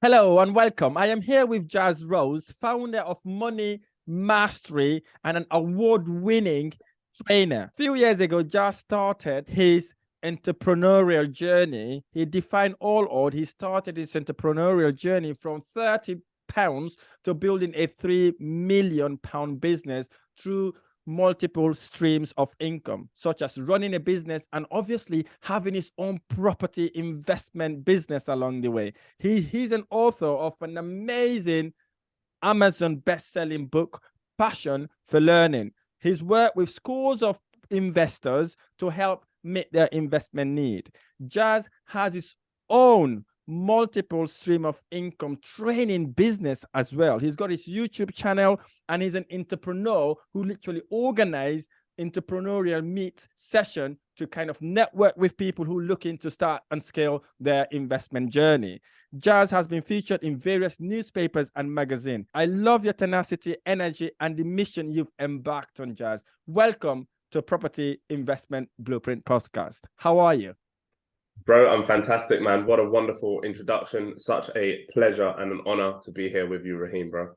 Hello and welcome. I am here with Jazz Rose, founder of Money Mastery and an award-winning trainer. A few years ago, Jazz started his entrepreneurial journey. He defined all odd. He started his entrepreneurial journey from £30 to building a £3 million business through multiple streams of income, such as running a business and obviously having his own property investment business along the way. He's an author of an amazing Amazon best-selling book, Passion for Learning. He's worked with scores of investors to help meet their investment need. Jazz has his own multiple stream of income training business as well. He's got his YouTube channel and he's an entrepreneur who literally organized entrepreneurial meet session to kind of network with people who are looking to start and scale their investment journey. Jazz has been featured in various newspapers and magazines. I love your tenacity, energy, and the mission you've embarked on, Jazz. Welcome to Property Investment Blueprint Podcast. How are you? Bro, I'm fantastic, man. What a wonderful introduction. Such a pleasure and an honor to be here with you, Rahim, bro.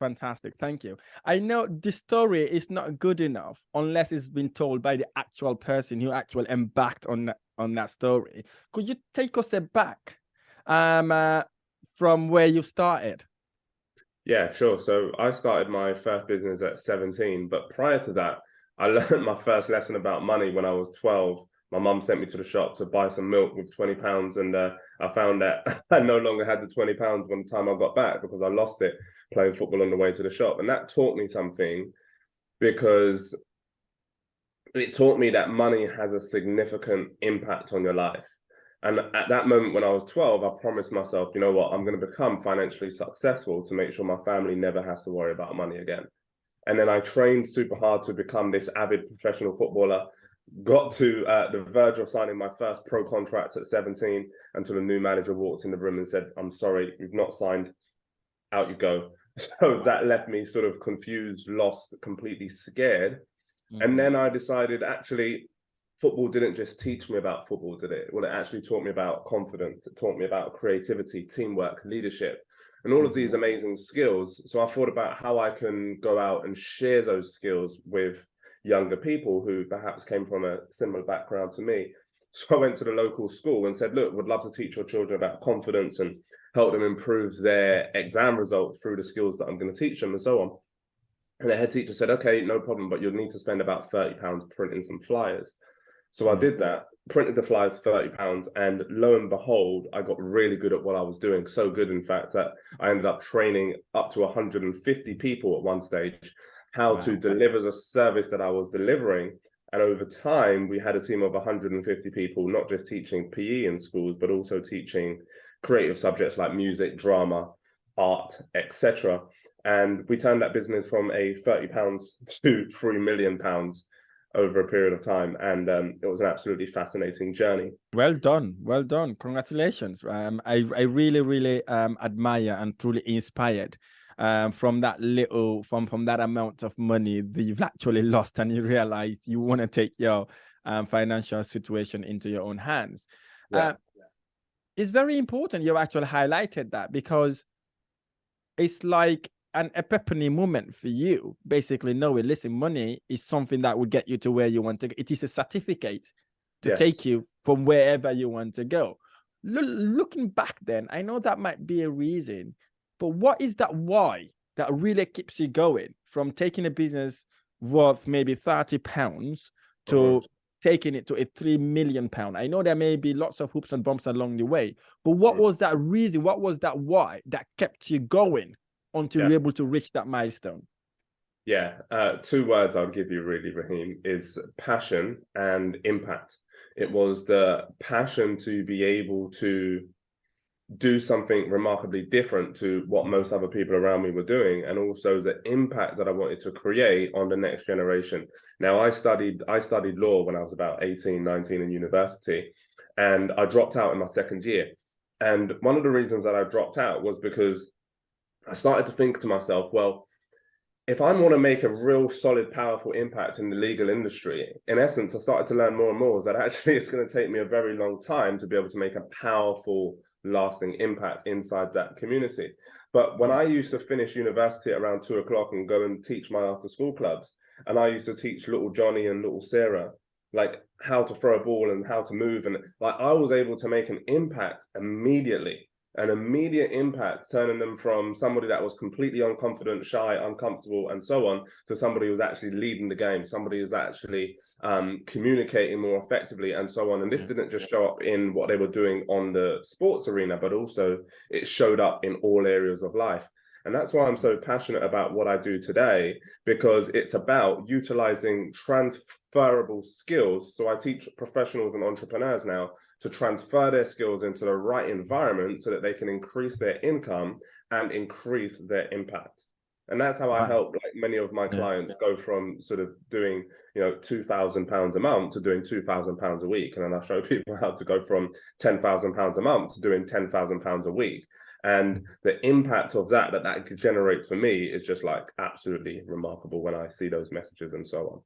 Fantastic. Thank you. I know this story is not good enough unless it's been told by the actual person who actually embarked on that story. Could you take us back from where you started? Yeah, sure. So I started my first business at 17, but prior to that, I learned my first lesson about money when I was 12. My mum sent me to the shop to buy some milk with £20, and I found that I no longer had the £20 when the time I got back because I lost it playing football on the way to the shop. And that taught me something, because it taught me that money has a significant impact on your life. And at that moment when I was 12, I promised myself, you know what, I'm going to become financially successful to make sure my family never has to worry about money again. And then I trained super hard to become this avid professional footballer. Got to the verge of signing my first pro contract at 17 until a new manager walked in the room and said, "I'm sorry, you've not signed, out you go." So that left me sort of confused, lost, completely scared. And then I decided, actually, football didn't just teach me about football, did it? Well, it actually taught me about confidence. It taught me about creativity, teamwork, leadership, and all of these amazing skills. So I thought about how I can go out and share those skills with younger people who perhaps came from a similar background to me. So I went to the local school and said, look, would love to teach your children about confidence and help them improve their exam results through the skills that I'm going to teach them, and so on. And the head teacher said, okay, no problem, but you'll need to spend about £30 printing some flyers. So I did that, printed the flyers, £30, and lo and behold, I got really good at what I was doing. So good, in fact, that I ended up training up to 150 people at one stage how to deliver the service that I was delivering. And over time, we had a team of 150 people, not just teaching PE in schools, but also teaching creative subjects like music, drama, art, etc. And we turned that business from a £30 to £3 million over a period of time. And it was an absolutely fascinating journey. Well done. Well done. Congratulations. I really, really admire and truly inspired from that little, from that amount of money that you've actually lost and you realize you want to take your financial situation into your own hands. It's very important you actually highlighted that, because it's like an epiphany moment for you, basically knowing, listen, money is something that will get you to where you want to go. It is a certificate to take you from wherever you want to go. Looking back then, I know that might be a reason, but what is that why that really keeps you going from taking a business worth maybe £30 to taking it to a £3 million? I know there may be lots of hoops and bumps along the way, but what was that reason? What was that why that kept you going until you're able to reach that milestone? Two words I'll give you really, Rahim, is passion and impact. It was the passion to be able to do something remarkably different to what most other people around me were doing, and also the impact that I wanted to create on the next generation. Now, I studied law when I was about 18, 19 in university, and I dropped out in my second year. And one of the reasons that I dropped out was because I started to think to myself, well, if I want to make a real solid, powerful impact in the legal industry, in essence, I started to learn more and more is that actually it's going to take me a very long time to be able to make a powerful, lasting impact inside that community. But when I used to finish university at around 2 o'clock and go and teach my after school clubs, and I used to teach little Johnny and little Sarah like how to throw a ball and how to move, and like I was able to make an impact immediately, an immediate impact, turning them from somebody that was completely unconfident, shy, uncomfortable, and so on, to somebody who was actually leading the game, somebody who's actually communicating more effectively, and so on. And this didn't just show up in what they were doing on the sports arena, but also it showed up in all areas of life. And that's why I'm so passionate about what I do today, because it's about utilizing transferable skills. So I teach professionals and entrepreneurs now to transfer their skills into the right environment so that they can increase their income and increase their impact. And that's how I help like many of my clients go from sort of doing, you know, £2,000 a month to doing £2,000 a week. And then I show people how to go from £10,000 a month to doing £10,000 a week. And the impact of that generates for me is just like absolutely remarkable when I see those messages and so on.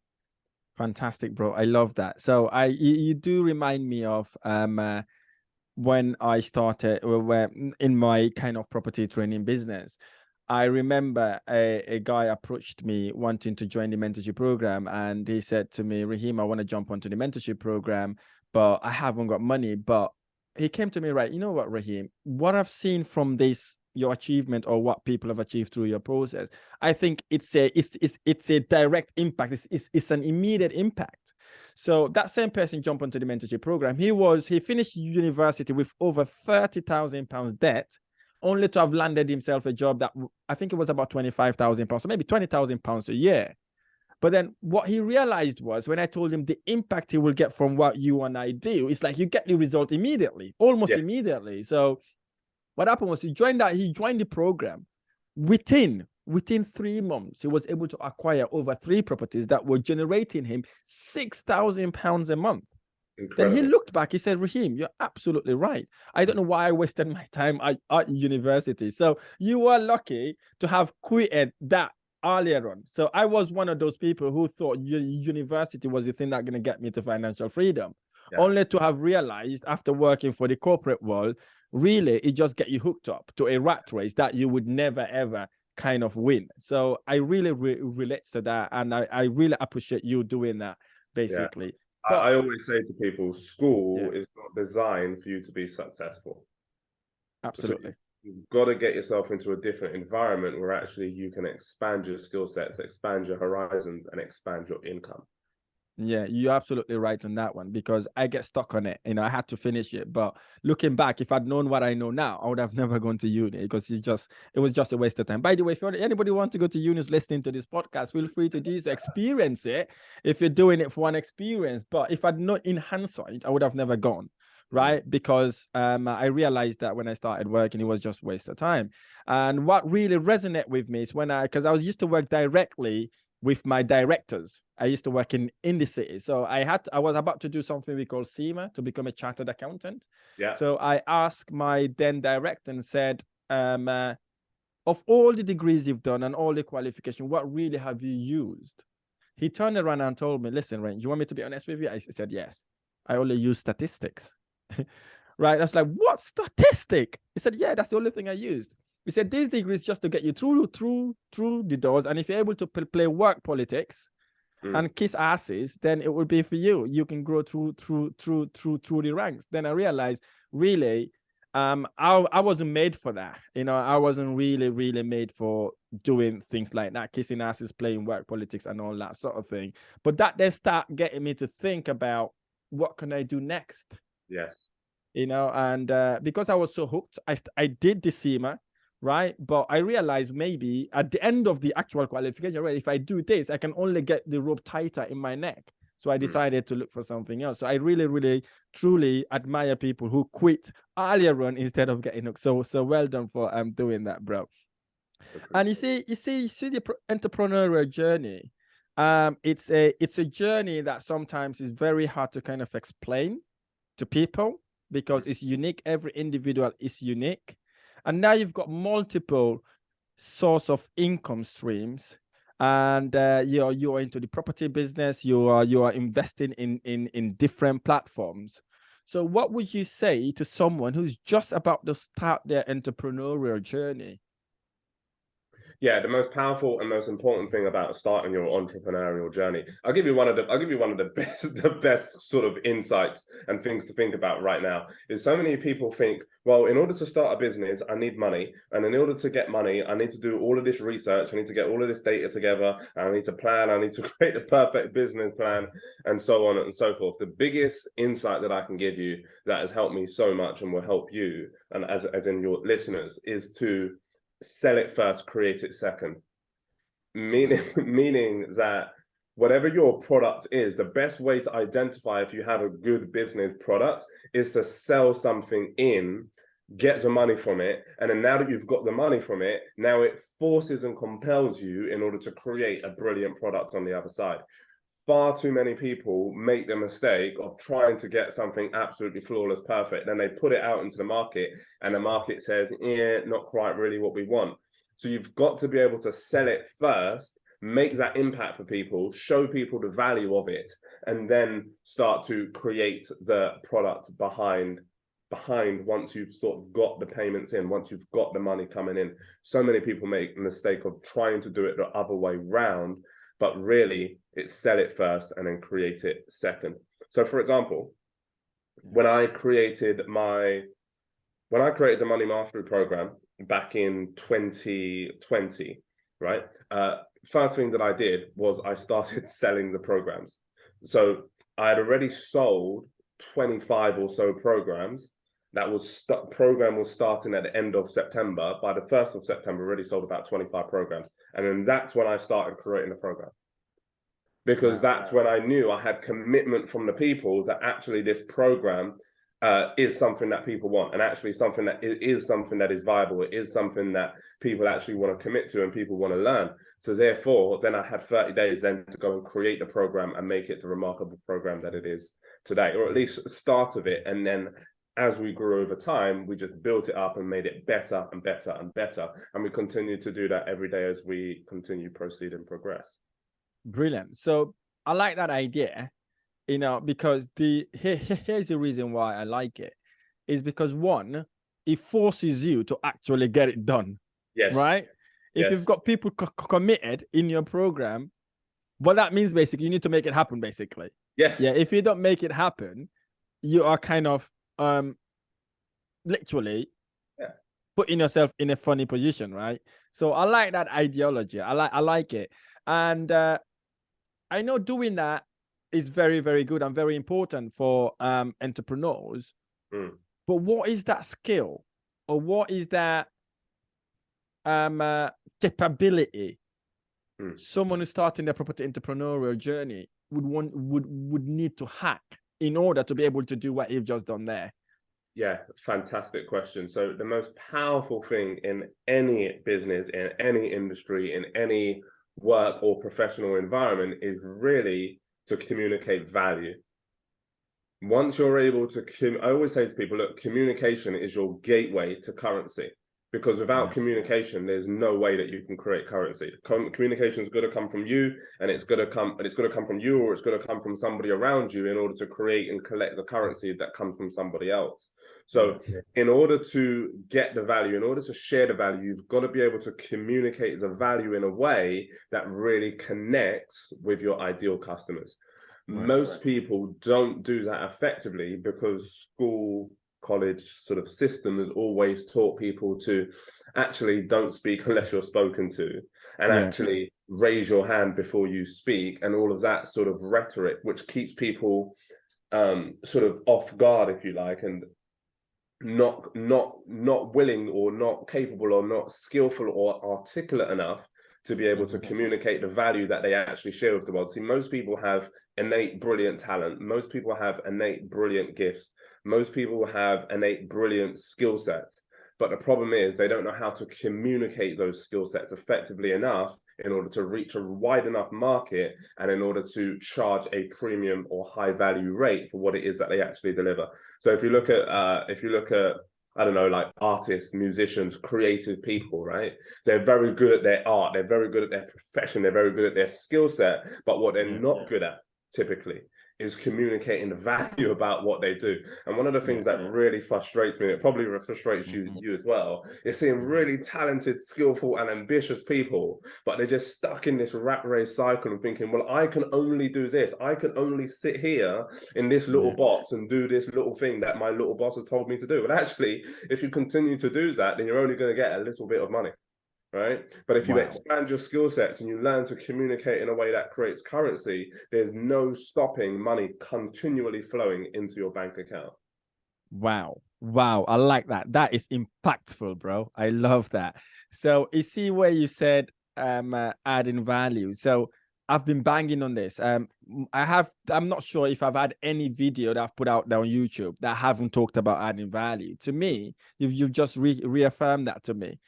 Fantastic, bro. I love that. So you do remind me of when I started where in my kind of property training business. I remember a guy approached me wanting to join the mentorship program, and he said to me, Rahim, I want to jump onto the mentorship program, but I haven't got money. But he came to me, right, you know what, Rahim, what I've seen from this, your achievement or what people have achieved through your process, I think it's a direct impact. It's an immediate impact. So that same person jumped onto the mentorship program. He finished university with over £30,000 debt, only to have landed himself a job that I think it was about £25,000, so maybe £20,000 a year. But then what he realized was when I told him the impact he will get from what you and I do, it's like you get the result immediately, almost immediately. So what happened was he joined the program. Within 3 months, he was able to acquire over 3 properties that were generating him £6,000 a month. Incredible. Then he looked back, he said, Rahim, you're absolutely right. I don't know why I wasted my time at university. So you were lucky to have quitted that earlier on. So I was one of those people who thought university was the thing that's going to get me to financial freedom, only to have realized after working for the corporate world, really, it just get you hooked up to a rat race that you would never, ever kind of win. So I really relate to that. And I really appreciate you doing that, basically. Yeah. I always say to people, school is not designed for you to be successful. Absolutely. So you've got to get yourself into a different environment where actually you can expand your skill sets, expand your horizons, and expand your income. Yeah, you're absolutely right on that one, because I get stuck on it. You know, I had to finish it. But looking back, if I'd known what I know now, I would have never gone to uni, because it was just a waste of time. By the way, if anybody wants to go to uni listening to this podcast, feel free to do so, experience it if you're doing it for one experience. But if I'd known in hindsight, I would have never gone, right? Because I realized that when I started working, it was just a waste of time. And what really resonated with me is because I was used to work directly with my directors. I used to work in the city. So I was about to do something we call SEMA, to become a chartered accountant. Yeah. So I asked my then director and said, of all the degrees you've done and all the qualification, what really have you used? He turned around and told me, listen, Ray, you want me to be honest with you? I said, yes. I only use statistics. Right? I was like, what statistic? He said, yeah, that's the only thing I used. He said, these degrees just to get you through the doors. And if you're able to play work politics and kiss asses, then it will be for you. You can grow through the ranks. Then I realized, really, I wasn't made for that. You know, I wasn't really made for doing things like that, kissing asses, playing work politics and all that sort of thing. But that then start getting me to think about, what can I do next? Yes. You know, and because I was so hooked, I did the SEMA. Right. But I realized maybe at the end of the actual qualification, right, if I do this, I can only get the rope tighter in my neck. So I decided to look for something else. So I really, truly admire people who quit earlier on instead of getting hooked. So well done for doing that, bro. And you see the entrepreneurial journey. It's a journey that sometimes is very hard to kind of explain to people because it's unique. Every individual is unique. And now you've got multiple source of income streams, and you're into the property business. You are investing in different platforms. So what would you say to someone who's just about to start their entrepreneurial journey? Yeah, the most powerful and most important thing about starting your entrepreneurial journey. I'll give you one of the best sort of insights and things to think about right now. Is so many people think, well, in order to start a business, I need money. And in order to get money, I need to do all of this research. I need to get all of this data together. I need to plan. I need to create the perfect business plan, and so on and so forth. The biggest insight that I can give you that has helped me so much and will help you, and as in your listeners, is to sell it first, create it second. Meaning that whatever your product is, the best way to identify if you have a good business product is to sell something in, get the money from it, and then now that you've got the money from it, now it forces and compels you in order to create a brilliant product on the other side. Far too many people make the mistake of trying to get something absolutely flawless, perfect. Then they put it out into the market and the market says, yeah, not quite really what we want. So you've got to be able to sell it first, make that impact for people, show people the value of it, and then start to create the product behind once you've sort of got the payments in, once you've got the money coming in. So many people make the mistake of trying to do it the other way round, but really it's sell it first and then create it second. So for example, when I created the Money Mastery program back in 2020, right? First thing that I did was I started selling the programs. So I had already sold 25 or so programs. Program was starting at the end of September. By the 1st of September, I already sold about 25 programs. And then that's when I started creating the program. Because that's when I knew I had commitment from the people that actually this program is something that people want, and actually something that is something that is viable. It is something that people actually want to commit to and people want to learn. So therefore, then I had 30 days then to go and create the program and make it the remarkable program that it is today, or at least the start of it. And then as we grew over time, we just built it up and made it better and better and better. And we continue to do that every day as we continue, proceed and progress. Brilliant. So I like that idea, because here's the reason why I like it, is because one, it forces you to actually get it done. Yes. Right? If you've got people committed in your program, what that means basically, you need to make it happen, basically. Yeah. If you don't make it happen, you are kind of literally putting yourself in a funny position, right? So I like that ideology. I like it. And I know doing that is very, very good and very important for entrepreneurs. But what is that skill, or what is that capability someone who's starting their property entrepreneurial journey would need to hack in order to be able to do what you've just done there? Yeah, fantastic question. So the most powerful thing in any business, in any industry, in any work or professional environment is really to communicate value. Once you're able to, I always say to people, look, communication is your gateway to currency, because without communication, there's no way that you can create currency. Communication is going to come from you, and it's going to come from you, or it's going to come from somebody around you in order to create and collect the currency that comes from somebody else. So in order to get the value, in order to share the value, you've got to be able to communicate the value in a way that really connects with your ideal customers. Most people don't do that effectively because school, college sort of system has always taught people to actually don't speak unless you're spoken to, and actually raise your hand before you speak, and all of that sort of rhetoric, which keeps people sort of off guard, if you like, and not willing or not capable or not skillful or articulate enough to be able to communicate the value that they actually share with the world. See, most people have innate brilliant talent. Most people have innate brilliant gifts. Most people have innate brilliant skill sets. But the problem is they don't know how to communicate those skill sets effectively enough in order to reach a wide enough market and in order to charge a premium or high value rate for what it is that they actually deliver. So if you look at I don't know, like artists, musicians, creative people, right? They're very good at their art. They're very good at their profession. They're very good at their skill set. But what they're not good at typically is communicating the value about what they do. And one of the things that really frustrates me, it probably frustrates you as well, is seeing really talented, skillful, and ambitious people, but they're just stuck in this rat race cycle and thinking, well, I can only do this. I can only sit here in this little box and do this little thing that my little boss has told me to do. And actually, if you continue to do that, then you're only going to get a little bit of money. Right. But if you expand your skill sets and you learn to communicate in a way that creates currency, there's no stopping money continually flowing into your bank account. Wow. Wow. I like that. That is impactful, bro. I love that. So you see where you said adding value. So I've been banging on this. I'm not sure if I've had any video that I've put out there on YouTube that haven't talked about adding value. To me, you've just reaffirmed that to me.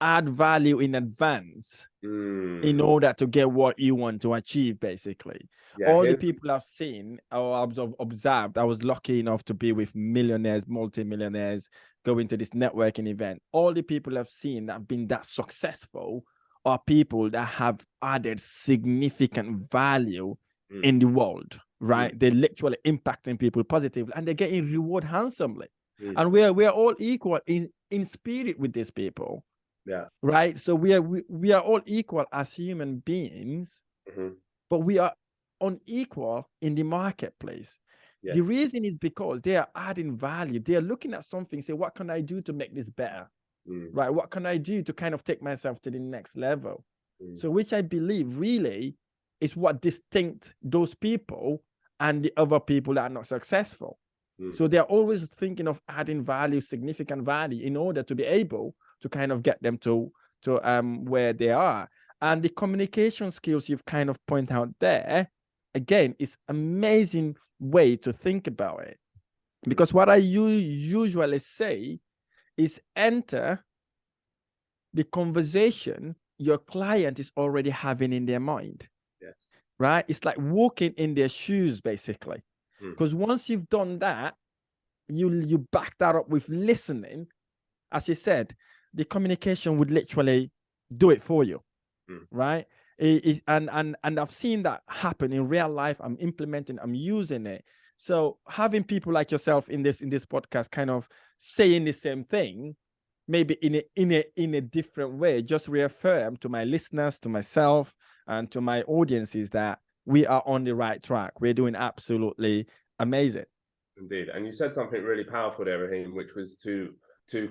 Add value in advance in order to get what you want to achieve, basically. All the people I've seen or I've observed, I was lucky enough to be with millionaires, multi-millionaires, going to this networking event. All the people I've seen that have been that successful are people that have added significant value in the world, right? They're literally impacting people positively and they're getting reward handsomely. And we're all equal in spirit with these people. Yeah. Right. So we are all equal as human beings, but we are unequal in the marketplace. Yes. The reason is because they are adding value. They are looking at something, say, what can I do to make this better? Right. What can I do to kind of take myself to the next level? So which I believe really is what distinct those people and the other people that are not successful. So they're always thinking of adding value, significant value, in order to be able to kind of get them to where they are. And the communication skills you've kind of pointed out there, again, is amazing way to think about it. Because what I usually say is enter the conversation your client is already having in their mind. Yes. Right? It's like walking in their shoes, basically. Because once you've done that, you back that up with listening. As you said, the communication would literally do it for you, right? And I've seen that happen in real life. I'm implementing, I'm using it. So having people like yourself in this podcast kind of saying the same thing, maybe in a different way, just reaffirm to my listeners, to myself, and to my audiences that we are on the right track. We're doing absolutely amazing. Indeed. And you said something really powerful there, Rahim, which was to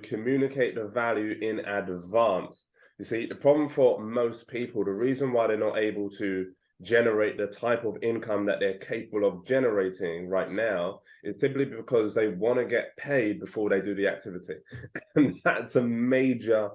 communicate the value in advance. You see, the problem for most people, the reason why they're not able to generate the type of income that they're capable of generating right now is typically because they want to get paid before they do the activity. And that's a major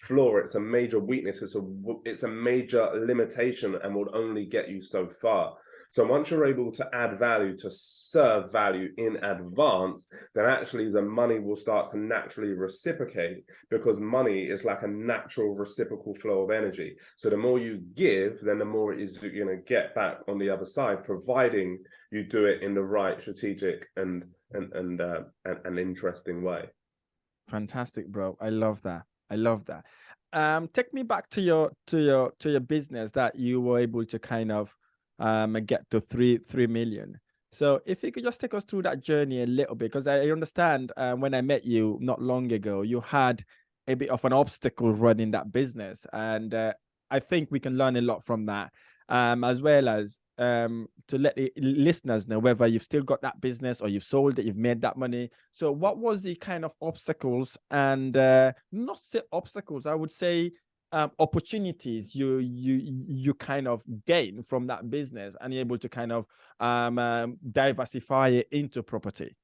flaw. It's a major weakness. It's a major limitation and will only get you so far. So once you're able to add value, to serve value in advance, then actually the money will start to naturally reciprocate, because money is like a natural reciprocal flow of energy. So the more you give, then the more it is you're going to get back on the other side, providing you do it in the right strategic and interesting way. Fantastic, bro. I love that. I love that. Take me back to your business that you were able to kind of get to 3 million. So if you could just take us through that journey a little bit, because I understand when I met you not long ago, you had a bit of an obstacle running that business, and I think we can learn a lot from that, as well as to let the listeners know whether you've still got that business or you've sold it, you've made that money. So what was the kind of obstacles, and not say obstacles, I would say opportunities you kind of gain from that business, and you're able to kind of diversify it into property?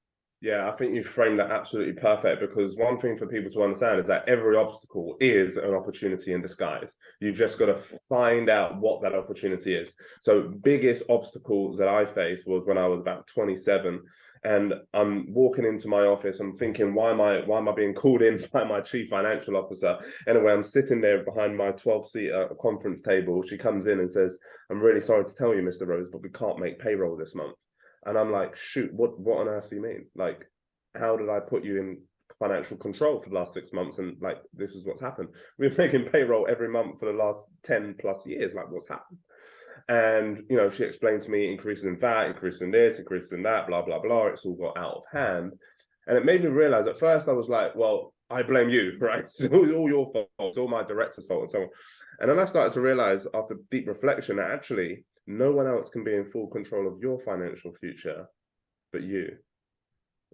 Yeah, I think you framed that absolutely perfect, because one thing for people to understand is that every obstacle is an opportunity in disguise. You've just got to find out what that opportunity is. So biggest obstacles that I faced was when I was about 27, and I'm walking into my office. I'm thinking, why am I being called in by my chief financial officer? Anyway, I'm sitting there behind my 12-seat conference table. She comes in and says, "I'm really sorry to tell you, Mr. Rose, but we can't make payroll this month." And I'm like, shoot, what on earth do you mean? Like, how did I put you in financial control for the last 6 months? And like, this is what's happened. We're making payroll every month for the last 10 plus years. Like, what's happened? And, you know, she explained to me increases in that, increases in this, increases in that, blah, blah, blah. It's all got out of hand. And it made me realize at first I was like, well, I blame you, right? It's all your fault. It's all my director's fault and so on. And then I started to realize after deep reflection that actually no one else can be in full control of your financial future but you.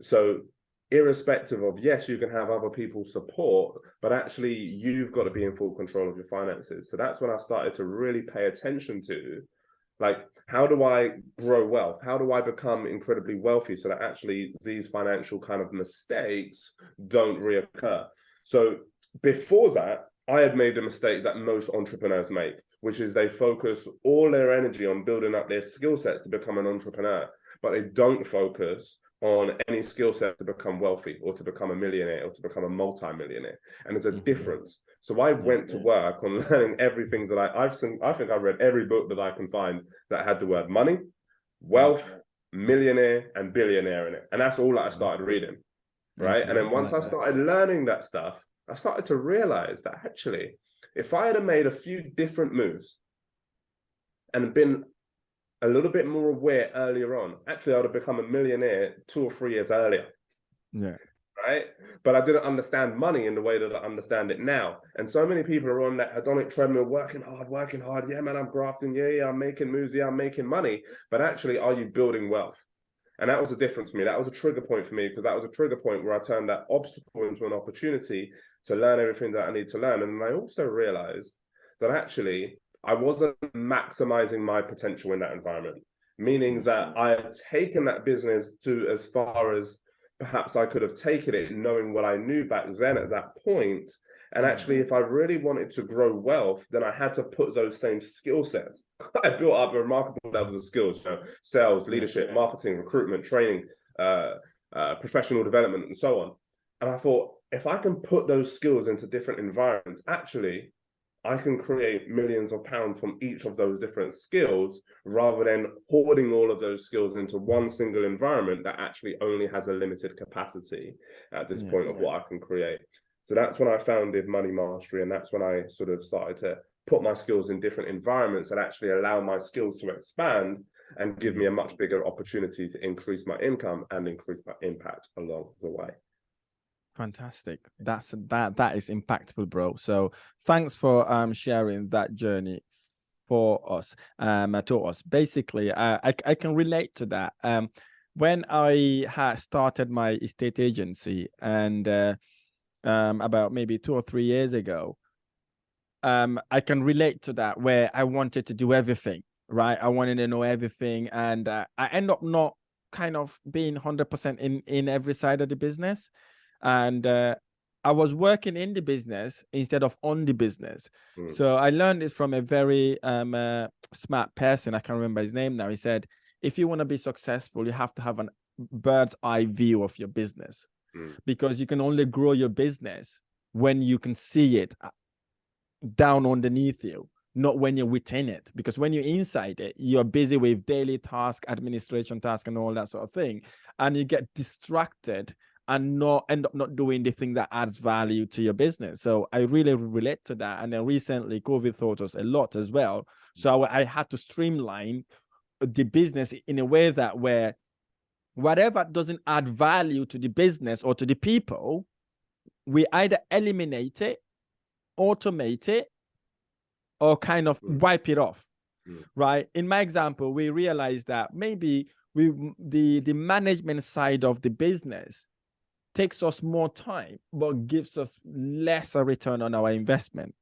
So irrespective of, yes, you can have other people's support, but actually you've got to be in full control of your finances. So that's when I started to really pay attention to, like, how do I grow wealth? How do I become incredibly wealthy so that actually these financial kind of mistakes don't reoccur? So before that, I had made the mistake that most entrepreneurs make, which is they focus all their energy on building up their skill sets to become an entrepreneur, but they don't focus on any skill set to become wealthy or to become a millionaire or to become a multi-millionaire. And there's a difference. So I went to work on learning everything that I think I've read every book that I can find that had the word money, wealth, millionaire, and billionaire in it. And that's all that I started reading, right? And then once I started learning that stuff, I started to realize that actually, if I had made a few different moves and been a little bit more aware earlier on, actually I would have become a millionaire 2 or 3 years earlier. Yeah. Right. But I didn't understand money in the way that I understand it now. And so many people are on that hedonic treadmill, working hard. Yeah, man, I'm grafting. Yeah, I'm making moves. Yeah, I'm making money. But actually, are you building wealth? And that was the difference for me. That was a trigger point for me, because that was a trigger point where I turned that obstacle into an opportunity to learn everything that I need to learn. And I also realized that actually I wasn't maximizing my potential in that environment, meaning that I had taken that business to as far as perhaps I could have taken it, knowing what I knew back then at that point. And actually, if I really wanted to grow wealth, then I had to put those same skill sets. I built up a remarkable level of skills, you know, sales, leadership, marketing, recruitment, training, professional development, and so on. And I thought, if I can put those skills into different environments, actually, I can create millions of pounds from each of those different skills, rather than hoarding all of those skills into one single environment that actually only has a limited capacity at this point of what I can create. So that's when I founded Money Mastery, and that's when I sort of started to put my skills in different environments that actually allow my skills to expand and give me a much bigger opportunity to increase my income and increase my impact along the way. Fantastic. That is impactful, bro. So thanks for sharing that journey for us, to us. Basically, I can relate to that. When I had started my estate agency, and about maybe 2 or 3 years ago, I can relate to that, where I wanted to do everything, right? I wanted to know everything, and I end up not kind of being 100% in every side of the business. And I was working in the business instead of on the business. So I learned it from a very smart person. I can't remember his name now. He said, if you want to be successful, you have to have a bird's eye view of your business, because you can only grow your business when you can see it down underneath you, not when you're within it. Because when you're inside it, you're busy with daily tasks, administration tasks, and all that sort of thing, and you get distracted and end up not doing the thing that adds value to your business. So I really relate to that. And then recently, COVID taught us a lot as well. So I had to streamline the business in a way that where whatever doesn't add value to the business or to the people, we either eliminate it, automate it, or kind of wipe it off, right? In my example, we realized that maybe the management side of the business takes us more time, but gives us lesser return on our investment.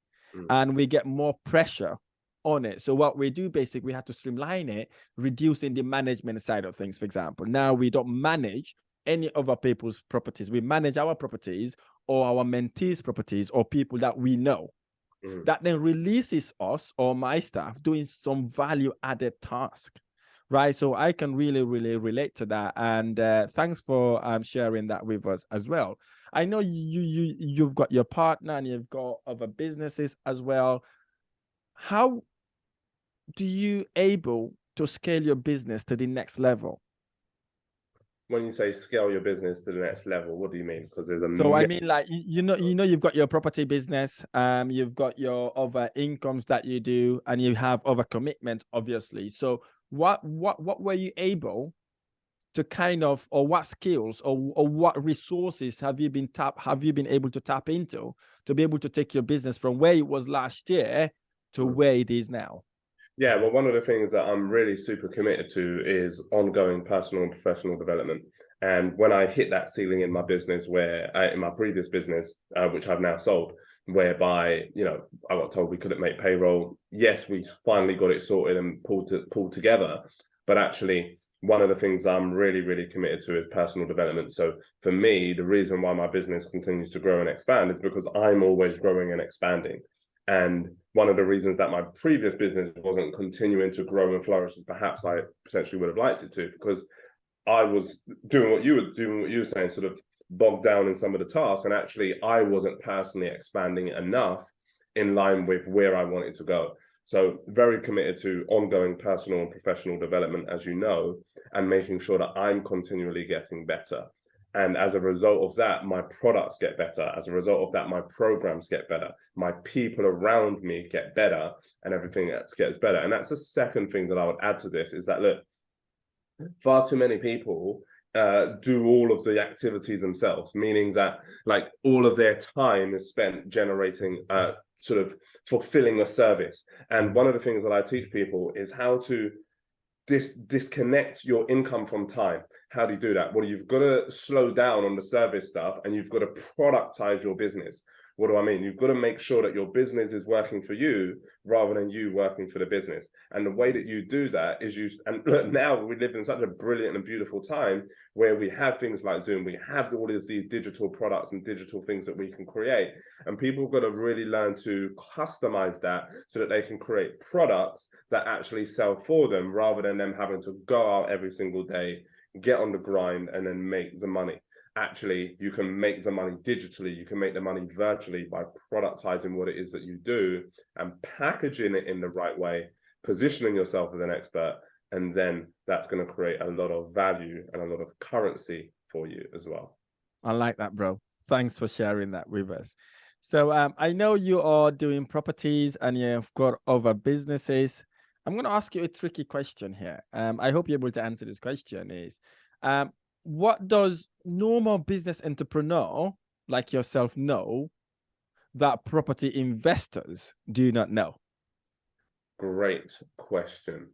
And we get more pressure on it. So what we do, basically, we have to streamline it, reducing the management side of things. For example, now we don't manage any other people's properties. We manage our properties or our mentees' properties or people that we know. That then releases us or my staff doing some value added task. Right. So I can really, really relate to that. And thanks for sharing that with us as well. I know you've got your partner and you've got other businesses as well. How do you able to scale your business to the next level? When you say scale your business to the next level, what do you mean? Because there's a So I mean, like you've got your property business, you've got your other incomes that you do, and you have other commitment, obviously. So what were you able to kind of, or what skills or what resources have you been able to tap into to be able to take your business from where it was last year to where it is now? Yeah, well, one of the things that I'm really super committed to is ongoing personal and professional development. And when I hit that ceiling in my business, where in my previous business, which I've now sold, whereby I got told we couldn't make payroll. Yes, we finally got it sorted and pulled together, but actually, one of the things I'm really, really committed to is personal development. So for me, the reason why my business continues to grow and expand is because I'm always growing and expanding. And one of the reasons that my previous business wasn't continuing to grow and flourish as perhaps I potentially would have liked it to, because I was doing what you were saying, sort of bogged down in some of the tasks. And actually, I wasn't personally expanding enough in line with where I wanted to go. So very committed to ongoing personal and professional development, as you know, and making sure that I'm continually getting better. And as a result of that, my products get better. As a result of that, my programs get better. My people around me get better, and everything else gets better. And that's the second thing that I would add to this is that, look, far too many people do all of the activities themselves, meaning that like all of their time is spent generating sort of fulfilling a service. And one of the things that I teach people is how to disconnect your income from time. How do you do that? Well, you've got to slow down on the service stuff and you've got to productize your business. What do I mean? You've got to make sure that your business is working for you rather than you working for the business. And the way that you do that is and look, now we live in such a brilliant and beautiful time where we have things like Zoom, we have all of these digital products and digital things that we can create. And people have got to really learn to customize that so that they can create products that actually sell for them rather than them having to go out every single day, get on the grind, and then make the money. Actually, you can make the money digitally, you can make the money virtually by productizing what it is that you do and packaging it in the right way, positioning yourself as an expert, and then that's going to create a lot of value and a lot of currency for you as well. I like that, bro. Thanks for sharing that with us. So I know you are doing properties and you've got other businesses. I'm going to ask you a tricky question here. I hope you're able to answer this question is, what does normal business entrepreneur like yourself know that property investors do not know? Great question.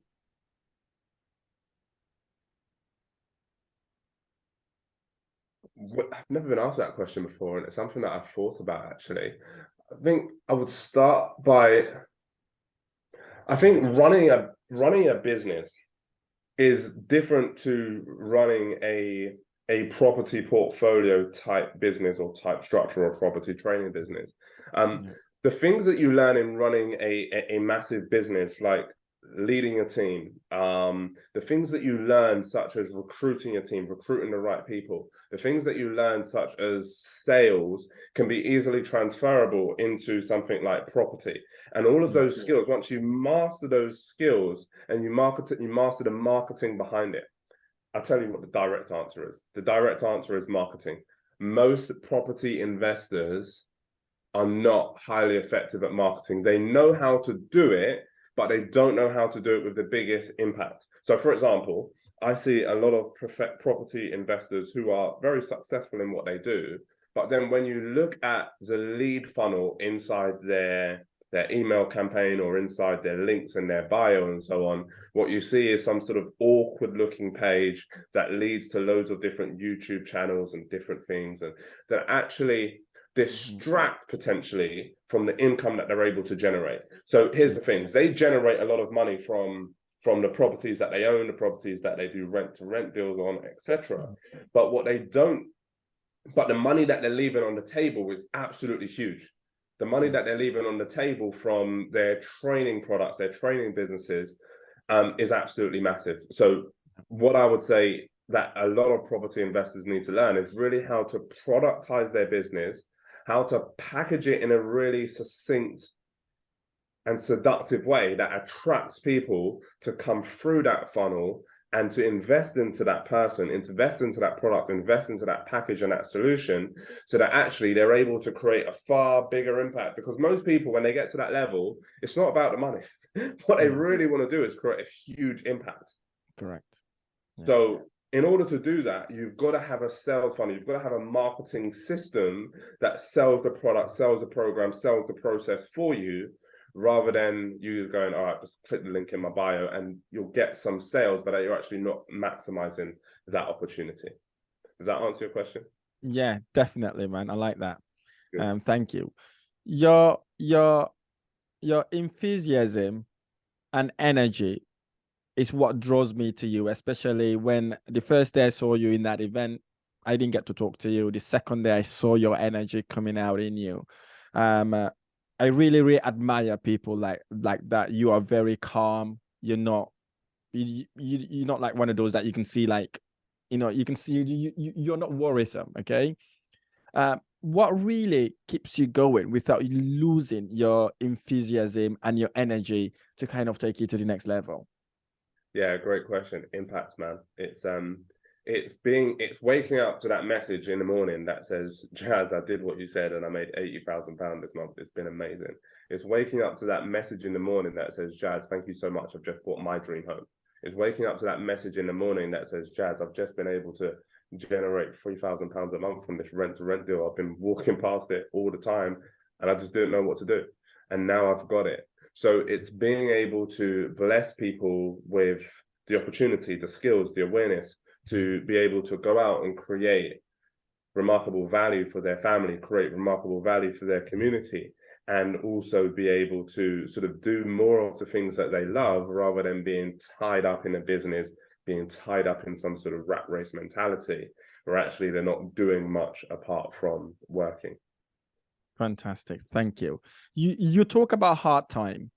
I've never been asked that question before, and it's something that I've thought about actually. I think I would start by, I think running a business is different to running a property portfolio type business or type structure or property training business. The things that you learn in running a massive business, like leading a team, the things that you learn such as recruiting a team, recruiting the right people, the things that you learn such as sales can be easily transferable into something like property. And all of those skills, once you master those skills and you master the marketing behind it, I'll tell you what the direct answer is. The direct answer is marketing. Most property investors are not highly effective at marketing. They know how to do it, but they don't know how to do it with the biggest impact. So for example, I see a lot of property investors who are very successful in what they do, but then when you look at the lead funnel inside their email campaign or inside their links in their bio and so on, what you see is some sort of awkward looking page that leads to loads of different YouTube channels and different things, and that actually distract potentially from the income that they're able to generate. So here's the thing, they generate a lot of money from the properties that they own, the properties that they do rent to rent deals on, etc. But the money that they're leaving on the table is absolutely huge. The money that they're leaving on the table from their training products, their training businesses, is absolutely massive. So what I would say that a lot of property investors need to learn is really how to productize their business, how to package it in a really succinct and seductive way that attracts people to come through that funnel and to invest into that person, invest into that product, invest into that package and that solution, so that actually they're able to create a far bigger impact. Because most people, when they get to that level, it's not about the money. What they really want to do is create a huge impact. Correct. Yeah. So in order to do that, you've got to have a sales funnel. You've got to have a marketing system that sells the product, sells the program, sells the process for you, rather than you going, all right, just click the link in my bio and you'll get some sales, but you're actually not maximizing that opportunity. Does that answer your question? Yeah, definitely, man. I like that. Good. Thank you. Your enthusiasm and energy is what draws me to you, especially when the first day I saw you in that event, I didn't get to talk to you. The second day I saw your energy coming out in you. I really, really admire people like that. You are very calm. You're not you're not like one of those that you can see like, you can see you're not worrisome. Okay. What really keeps you going without you losing your enthusiasm and your energy to kind of take you to the next level? Yeah, great question. Impact, man. It's waking up to that message in the morning that says, Jazz, I did what you said and I made £80,000 this month. It's been amazing. It's waking up to that message in the morning that says, Jazz, thank you so much. I've just bought my dream home. It's waking up to that message in the morning that says, Jazz, I've just been able to generate £3,000 a month from this rent to rent deal. I've been walking past it all the time and I just didn't know what to do. And now I've got it. So it's being able to bless people with the opportunity, the skills, the awareness to be able to go out and create remarkable value for their family, create remarkable value for their community, and also be able to sort of do more of the things that they love rather than being tied up in a business, being tied up in some sort of rat race mentality, where actually they're not doing much apart from working. Fantastic. Thank you. You talk about hard time,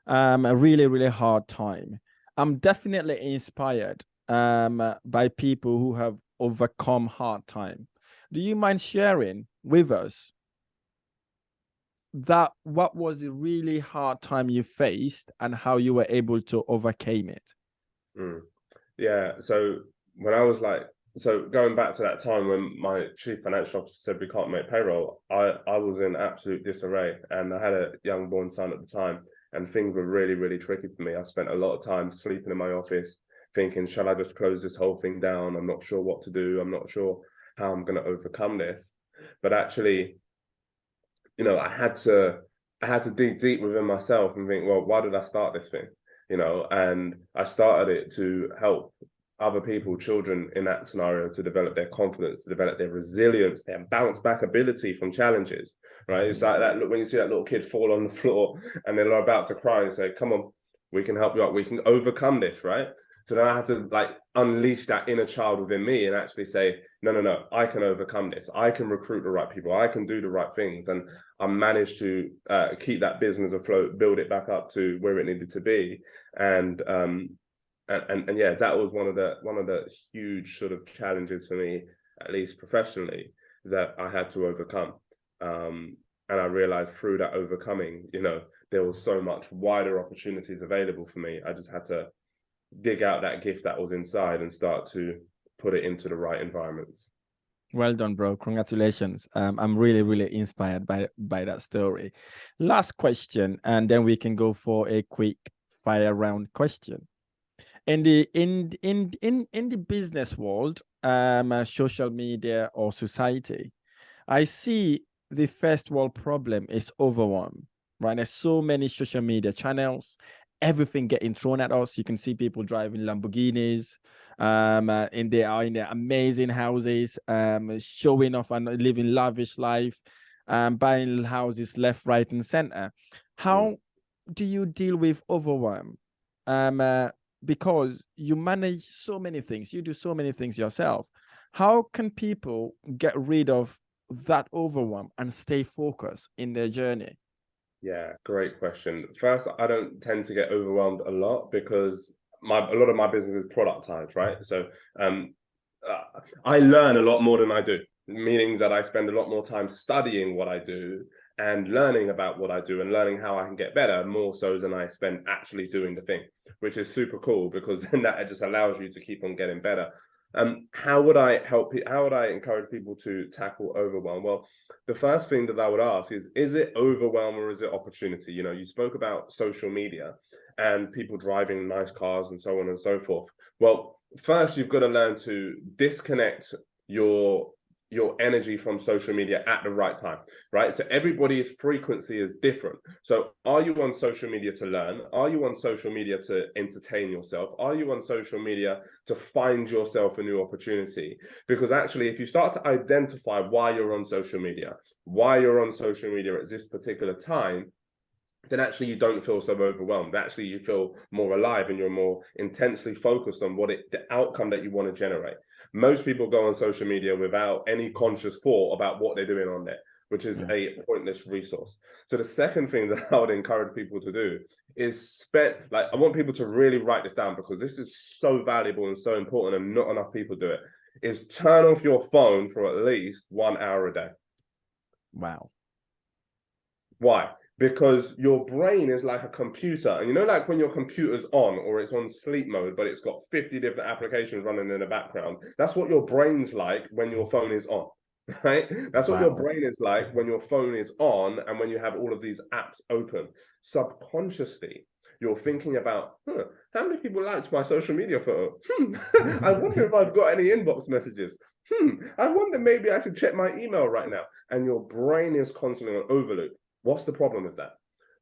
a really, really hard time. I'm definitely inspired by people who have overcome hard time. Do you mind sharing with us that what was the really hard time you faced and how you were able to overcome it? Yeah. So when I was going back to that time when my chief financial officer said we can't make payroll, I was in absolute disarray, and I had a young born son at the time, and things were really, really tricky for me. I spent a lot of time sleeping in my office thinking, shall I just close this whole thing down? I'm not sure what to do. I'm not sure how I'm going to overcome this. But actually, I had to dig deep within myself and think, well, why did I start this thing? And I started it to help other people, children in that scenario, to develop their confidence, to develop their resilience, their bounce back ability from challenges, right? It's like that, look, when you see that little kid fall on the floor and they're about to cry and say, come on, we can help you out, we can overcome this, right? So then I had to unleash that inner child within me and actually say, no, I can overcome this. I can recruit the right people. I can do the right things. And I managed to keep that business afloat, build it back up to where it needed to be. And yeah, that was one of the huge sort of challenges for me, at least professionally, that I had to overcome. And I realized through that overcoming, there was so much wider opportunities available for me. I just had to dig out that gift that was inside and start to put it into the right environments. Well done, bro. Congratulations. I'm really, really inspired by that story. Last question, and then we can go for a quick fire round question. In the business world, social media or society, I see the first world problem is overwhelm, right? There's so many social media channels, everything getting thrown at us. You can see people driving Lamborghinis, in their amazing houses, showing off and living lavish life, buying houses left, right, and center. How do you deal with overwhelm? Because you manage so many things, you do so many things yourself. How can people get rid of that overwhelm and stay focused in their journey? Yeah, great question. First, I don't tend to get overwhelmed a lot because a lot of my business is productized, right? So I learn a lot more than I do, meaning that I spend a lot more time studying what I do and learning about what I do and learning how I can get better more so than I spend actually doing the thing, which is super cool, because then that just allows you to keep on getting better. How would I encourage people to tackle overwhelm? Well, the first thing that I would ask is it overwhelm or is it opportunity? You know, you spoke about social media and people driving nice cars and so on and so forth. Well, first you've got to learn to disconnect your energy from social media at the right time, right? So everybody's frequency is different. So are you on social media to learn? Are you on social media to entertain yourself? Are you on social media to find yourself a new opportunity? Because actually, if you start to identify why you're on social media at this particular time, then actually you don't feel so overwhelmed. Actually, you feel more alive and you're more intensely focused on the outcome that you want to generate. Most people go on social media without any conscious thought about what they're doing on there, which is a pointless resource. So the second thing that I would encourage people to do is I want people to really write this down, because this is so valuable and so important and not enough people do it, is turn off your phone for at least 1 hour a day. Wow. Why? Because your brain is like a computer, and you know, like when your computer's on or it's on sleep mode, but it's got 50 different applications running in the background. That's what your brain's like when your phone is on, right? That's what your brain is like when your phone is on and when you have all of these apps open. Subconsciously, you're thinking about, how many people liked my social media photo? I wonder if I've got any inbox messages. I wonder maybe I should check my email right now. And your brain is constantly on overload. What's the problem with that?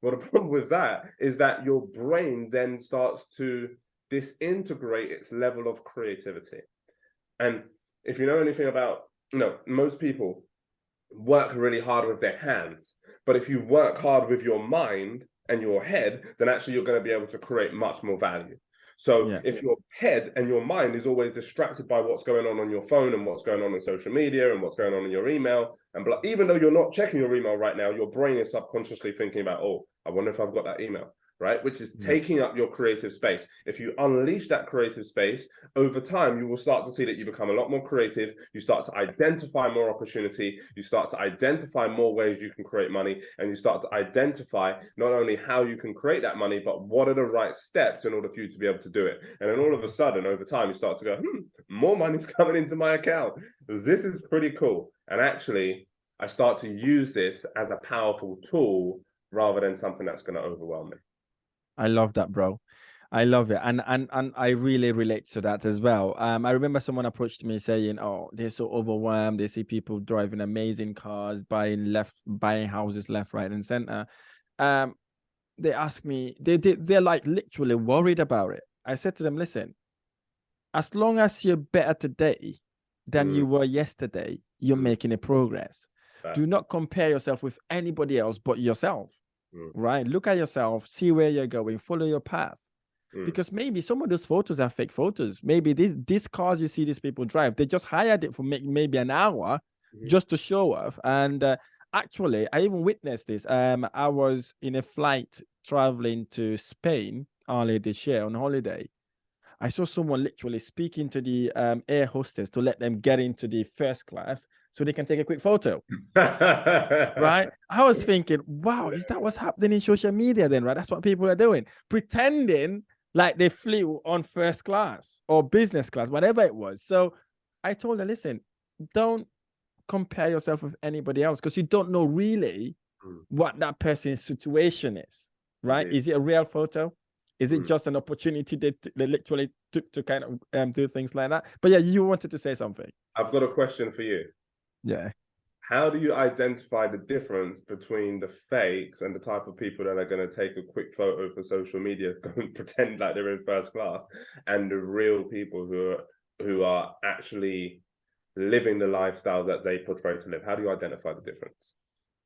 Well, the problem with that is that your brain then starts to disintegrate its level of creativity. And if you know anything about, most people work really hard with their hands, but if you work hard with your mind and your head, then actually you're going to be able to create much more value. So if your head and your mind is always distracted by what's going on your phone and what's going on social media and what's going on in your email, and even though you're not checking your email right now, your brain is subconsciously thinking about, oh, I wonder if I've got that email, right? Which is taking up your creative space. If you unleash that creative space, over time, you will start to see that you become a lot more creative. You start to identify more opportunity. You start to identify more ways you can create money. And you start to identify not only how you can create that money, but what are the right steps in order for you to be able to do it. And then all of a sudden, over time, you start to go, more money's coming into my account. This is pretty cool. And actually, I start to use this as a powerful tool rather than something that's going to overwhelm me. I love that, bro. I love it. And I really relate to that as well. I remember someone approached me saying, oh, they're so overwhelmed. They see people driving amazing cars, buying houses left, right, and center. They asked me, they're like literally worried about it. I said to them, listen, as long as you're better today than you were yesterday, you're making a progress. Do not compare yourself with anybody else but yourself. Right? Look at yourself, see where you're going, follow your path. Because maybe some of those photos are fake photos. Maybe these cars you see these people drive, they just hired it for maybe an hour just to show off. And actually, I even witnessed this. I was in a flight traveling to Spain earlier this year on holiday. I saw someone literally speaking to the air hostess to let them get into the first class so they can take a quick photo. Right? I was thinking, wow, is that what's happening in social media then, right? That's what people are doing. Pretending like they flew on first class or business class, whatever it was. So I told her, listen, don't compare yourself with anybody else, because you don't know really what that person's situation is, right? Is it a real photo? Is it just an opportunity they literally took to kind of do things like that? But yeah, you wanted to say something. I've got a question for you. Yeah. How do you identify the difference between the fakes and the type of people that are going to take a quick photo for social media, go and pretend like they're in first class, and the real people who are actually living the lifestyle that they portray to live? How do you identify the difference?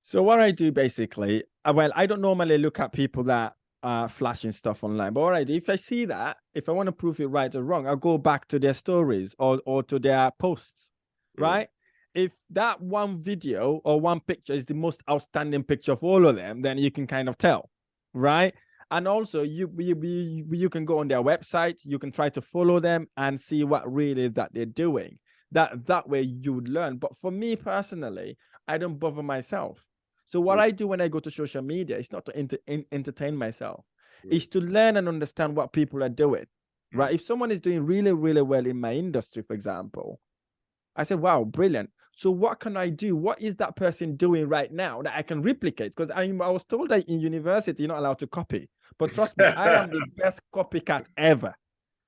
So what I do basically, well, I don't normally look at people that are flashing stuff online, but what I do, if I see that, if I want to prove it right or wrong, I'll go back to their stories or to their posts, right? If that one video or one picture is the most outstanding picture of all of them, then you can kind of tell, right? And also you can go on their website, you can try to follow them and see what really that they're doing. That way you would learn. But for me personally, I don't bother myself. So what I do when I go to social media is not to entertain myself. It's to learn and understand what people are doing, right? If someone is doing really, really well in my industry, for example, I said, wow, brilliant. So what can I do? What is that person doing right now that I can replicate? Because I was told that in university, you're not allowed to copy. But trust me, I am the best copycat ever,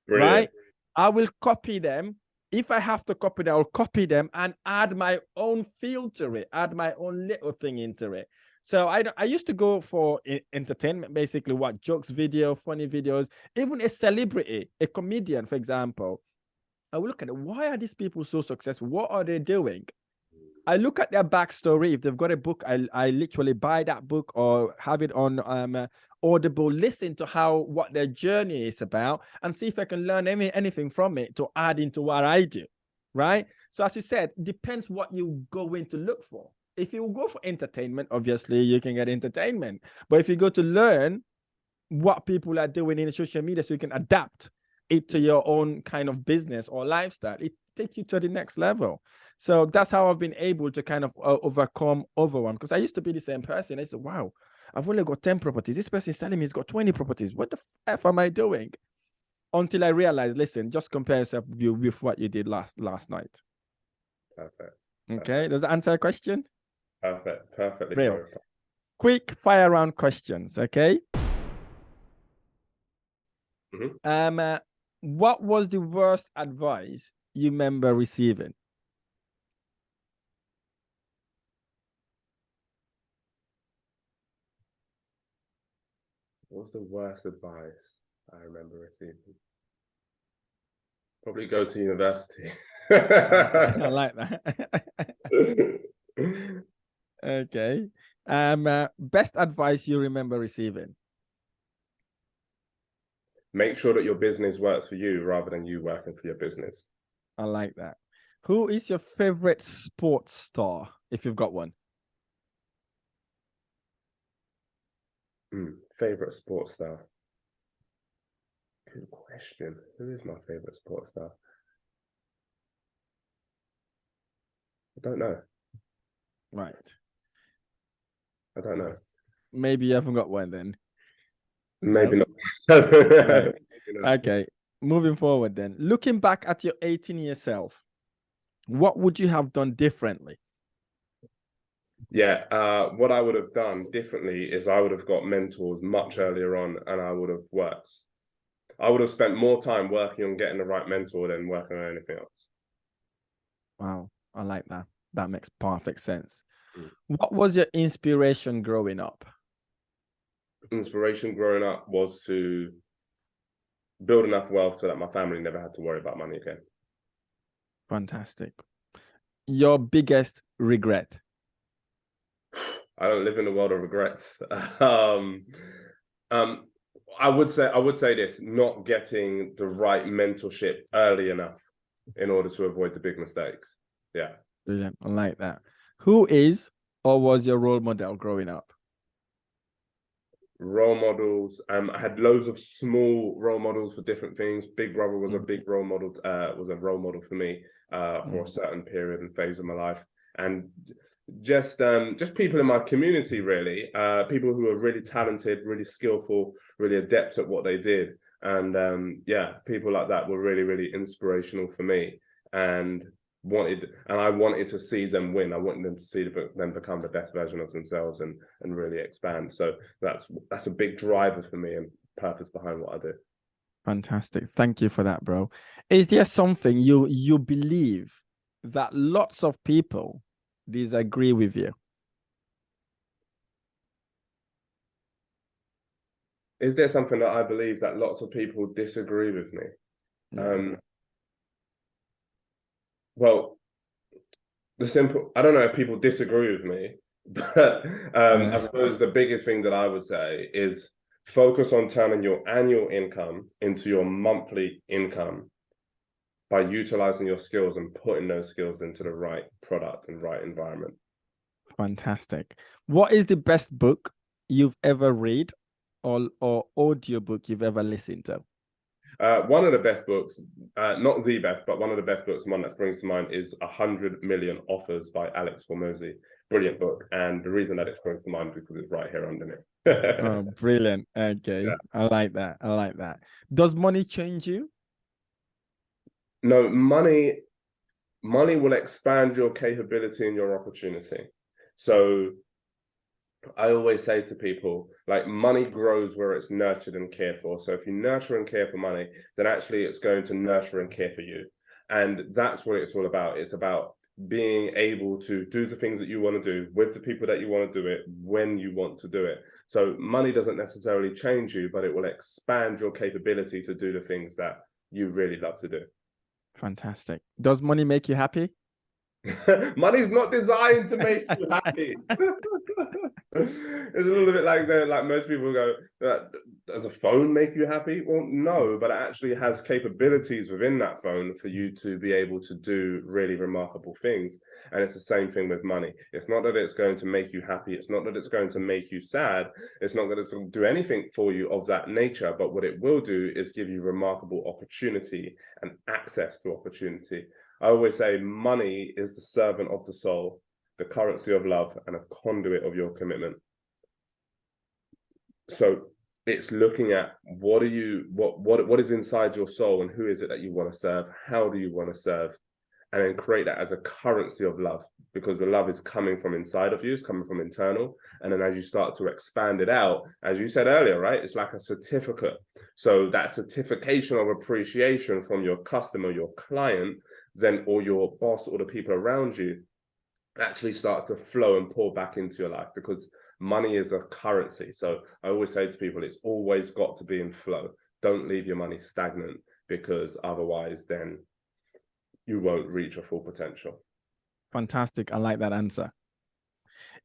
right? I will copy them. If I have to copy them, I'll copy them and add my own feel to it, add my own little thing into it. So I used to go for entertainment, basically what jokes video, funny videos, even a celebrity, a comedian, for example. I will look at it. Why are these people so successful? What are they doing? I look at their backstory. If they've got a book, I literally buy that book or have it on Audible, listen to what their journey is about and see if I can learn anything from it to add into what I do, right? So as you said, depends what you go in to look for. If you go for entertainment, obviously you can get entertainment. But if you go to learn what people are doing in social media so you can adapt it to your own kind of business or lifestyle, it takes you to the next level. So that's how I've been able to kind of overcome overwhelm, because I used to be the same person. I said, wow, I've only got 10 properties. This person is telling me he's got 20 properties. What the F am I doing? Until I realized, listen, just compare yourself with what you did last night. Perfect. Okay, does that answer a question? Perfect. Perfectly. Real. Quick fire round questions, okay? What was the worst advice you remember receiving? What's the worst advice I remember receiving? Probably go to university. I like that. Okay. Best advice you remember receiving? Make sure that your business works for you rather than you working for your business. I like that. Who is your favorite sports star, if you've got one? Favorite sports star? Good question. Who is my favorite sports star? I don't know. Right. I don't know. Maybe you haven't got one then. Maybe No? not. Right. Okay. Moving forward then. Looking back at your 18-year self, what would you have done differently? Yeah, what I would have done differently is I would have got mentors much earlier on, and I would have spent more time working on getting the right mentor than working on anything else. Wow, I like that. That makes perfect sense. What was your inspiration growing up? Inspiration growing up was to build enough wealth so that my family never had to worry about money again. Fantastic. Your biggest regret? I don't live in a world of regrets. I would say this: not getting the right mentorship early enough in order to avoid the big mistakes. Yeah. Brilliant. I like that. Who is or was your role model growing up? Role models. I had loads of small role models for different things. Big Brother was a big role model. Was a role model for me for a certain period and phase of my life, and just people in my community, really, people who are really talented, really skillful, really adept at what they did, and yeah, people like that were really, really inspirational for me, and I wanted to see them win. I wanted them to see them become the best version of themselves and really expand. So that's a big driver for me and purpose behind what I do. Fantastic. Thank you for that, bro. Is there something you believe that lots of people disagree with you? Is there something that I believe that lots of people disagree with me? Yeah. Well, I don't know if people disagree with me, but I suppose the biggest thing that I would say is focus on turning your annual income into your monthly income by utilizing your skills and putting those skills into the right product and right environment. Fantastic. What is the best book you've ever read or audio book you've ever listened to? One of the best books, not the best, but one of the best books, one that springs to mind is 100 Million Offers by Alex Hormozi. Brilliant book. And the reason that it springs to mind is because it's right here underneath. Oh, brilliant. Okay. Yeah. I like that. I like that. Does money change you? No, money will expand your capability and your opportunity. So I always say to people, like, money grows where it's nurtured and cared for. So if you nurture and care for money, then actually it's going to nurture and care for you. And that's what it's all about. It's about being able to do the things that you want to do with the people that you want to do it when you want to do it. So money doesn't necessarily change you, but it will expand your capability to do the things that you really love to do. Fantastic. Does money make you happy? Money's not designed to make you happy. It's a little bit like saying, like, most people go, does a phone make you happy? Well, no, but it actually has capabilities within that phone for you to be able to do really remarkable things. And it's the same thing with money. It's not that it's going to make you happy. It's not that it's going to make you sad. It's not that it's going to do anything for you of that nature. But what it will do is give you remarkable opportunity and access to opportunity. I always say money is the servant of the soul, the currency of love, and a conduit of your commitment. So it's looking at what is inside your soul, and who is it that you want to serve? How do you want to serve? And then create that as a currency of love, because the love is coming from inside of you, it's coming from internal. And then as you start to expand it out, as you said earlier, right, it's like a certificate. So that certification of appreciation from your customer, your client, then, or your boss, or the people around you, actually starts to flow and pour back into your life, because money is a currency. So I always say to people, it's always got to be in flow. Don't leave your money stagnant, because otherwise then you won't reach your full potential. Fantastic. I like that answer.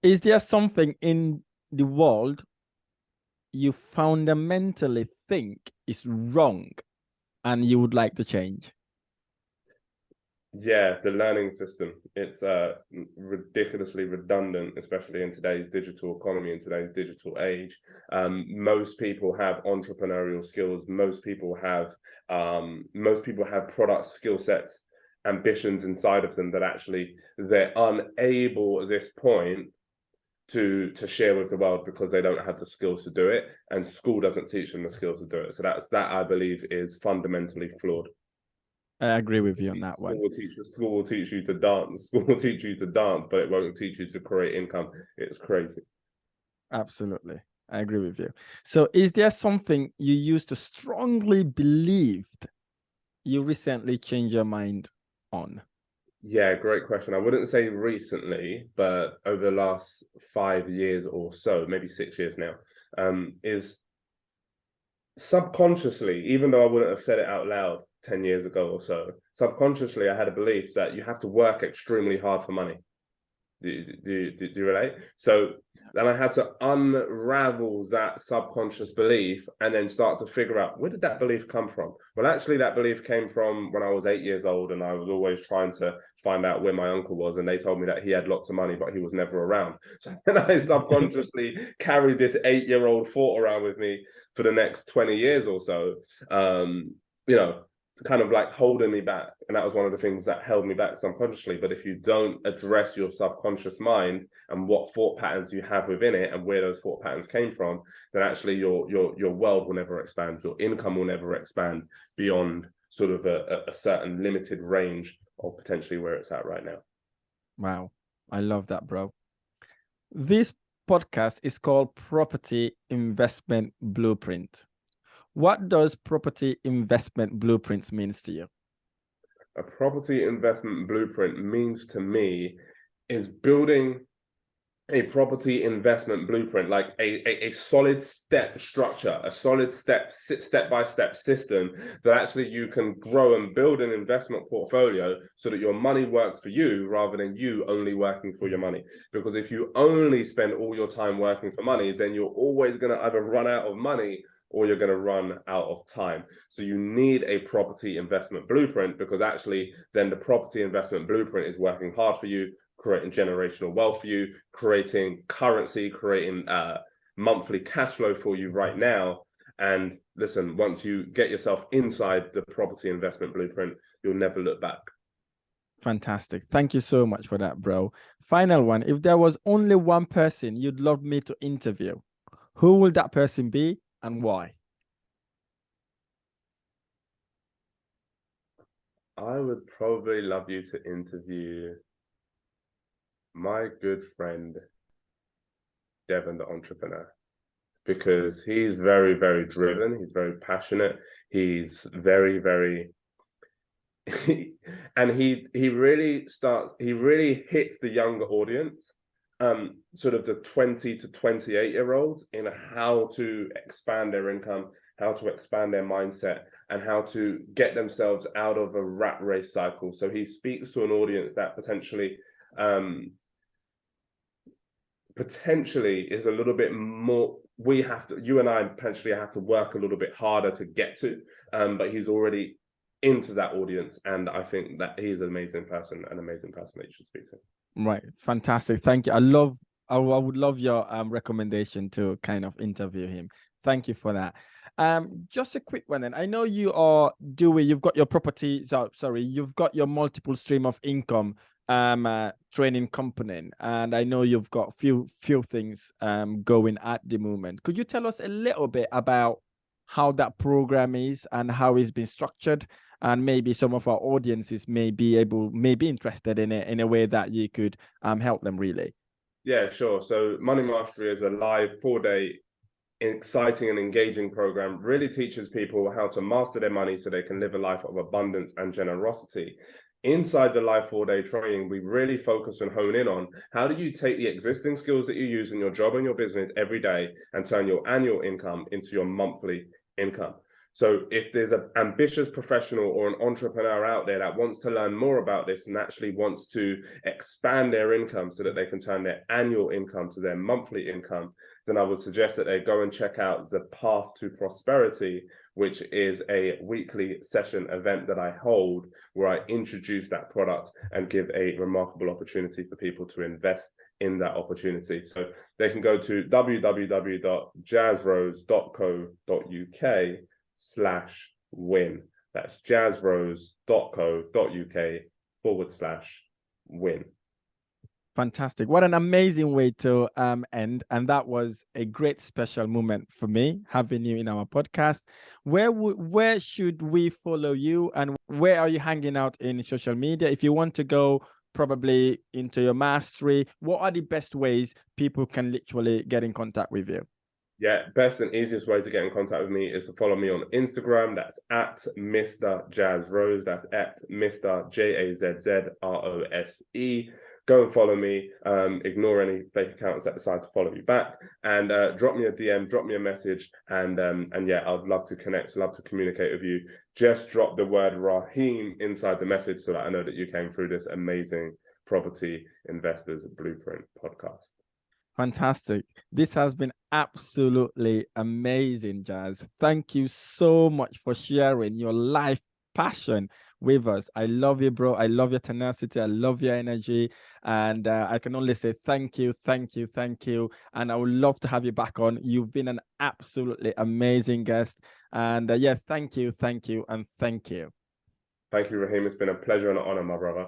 Is there something in the world you fundamentally think is wrong and you would like to change? Yeah, the learning system. It's ridiculously redundant, especially in today's digital economy, in today's digital age. Most people have entrepreneurial skills. Most people have product skill sets, ambitions inside of them that actually they're unable at this point to share with the world, because they don't have the skills to do it, and school doesn't teach them the skills to do it. So that I believe is fundamentally flawed. I agree with you on that one. School will teach you to dance. School will teach you to dance, but it won't teach you to create income. It's crazy. Absolutely. I agree with you. So is there something you used to strongly believed you recently changed your mind on? Yeah, great question. I wouldn't say recently, but over the last 5 years or so, maybe 6 years now, is subconsciously, even though I wouldn't have said it out loud 10 years ago or so, subconsciously I had a belief that you have to work extremely hard for money. Do you relate? So then I had to unravel that subconscious belief and then start to figure out, where did that belief come from? Well, actually, that belief came from when I was 8 years old, and I was always trying to find out where my uncle was, and they told me that he had lots of money, but he was never around. So then I subconsciously carried this 8-year-old thought around with me for the next 20 years or so, kind of like holding me back. And that was one of the things that held me back subconsciously. But if you don't address your subconscious mind and what thought patterns you have within it and where those thought patterns came from, then actually your world will never expand. Your income will never expand beyond sort of a certain limited range of potentially where it's at right now. Wow. I love that, bro. This podcast is called Property Investment Blueprint. What does property investment blueprints means to you? A property investment blueprint means to me is building a property investment blueprint, like a solid step structure, a solid step-by-step system that actually you can grow and build an investment portfolio so that your money works for you rather than you only working for your money. Because if you only spend all your time working for money, then you're always going to either run out of money or you're going to run out of time. So you need a property investment blueprint, because actually then the property investment blueprint is working hard for you, creating generational wealth for you, creating currency, creating monthly cash flow for you right now. And listen, once you get yourself inside the property investment blueprint, you'll never look back. Fantastic. Thank you so much for that, bro. Final one. If there was only one person you'd love me to interview, who will that person be and why? I would probably love you to interview my good friend, Devon, the entrepreneur, because he's very, very driven. He's very passionate. He's very, very and he really hits the younger audience, sort of the 20 to 28-year-olds, in how to expand their income, how to expand their mindset, and how to get themselves out of a rat race cycle. So he speaks to an audience that potentially is a little bit more, you and I potentially have to work a little bit harder to get to, but he's already into that audience, and I think that he's an amazing person that you should speak to. Right. Fantastic. Thank you. I would love your recommendation to kind of interview him. Thank you for that. Just a quick one then. I know you've got your property, sorry, you've got your multiple stream of income training company, and I know you've got few things going at the moment. Could you tell us a little bit about how that program is and how it's been structured? And maybe some of our audiences may be interested in it in a way that you could help them really. Yeah, sure. So Money Mastery is a live 4-day exciting and engaging program, really teaches people how to master their money so they can live a life of abundance and generosity. Inside the live 4-day training, we really focus and hone in on how do you take the existing skills that you use in your job and your business every day and turn your annual income into your monthly income. So if there's an ambitious professional or an entrepreneur out there that wants to learn more about this and actually wants to expand their income so that they can turn their annual income to their monthly income, then I would suggest that they go and check out the Path to Prosperity, which is a weekly session event that I hold where I introduce that product and give a remarkable opportunity for people to invest in that opportunity. So they can go to www.jazzrose.co.uk/win. That's jazzrose.co.uk/win. Fantastic. What an amazing way to end. And that was a great special moment for me having you in our podcast. Where should we follow you, and where are you hanging out in social media? If you want to go probably into your mastery, what are the best ways people can literally get in contact with you? Yeah, best and easiest way to get in contact with me is to follow me on Instagram. That's at Mr. Jazz Rose. That's at Mr. JAZZROSE. Go and follow me. Ignore any fake accounts that decide to follow you back, and drop me a DM, drop me a message, and yeah, I'd love to connect, love to communicate with you. Just drop the word Rahim inside the message so that I know that you came through this amazing Property Investors Blueprint podcast. Fantastic. This has been absolutely amazing, Jazz. Thank you so much for sharing your life passion with us. I love you, bro. I love your tenacity. I love your energy. And I can only say thank you, thank you, thank you. And I would love to have you back on. You've been an absolutely amazing guest. And yeah, thank you, and thank you. Thank you, Rahim. It's been a pleasure and an honor, my brother.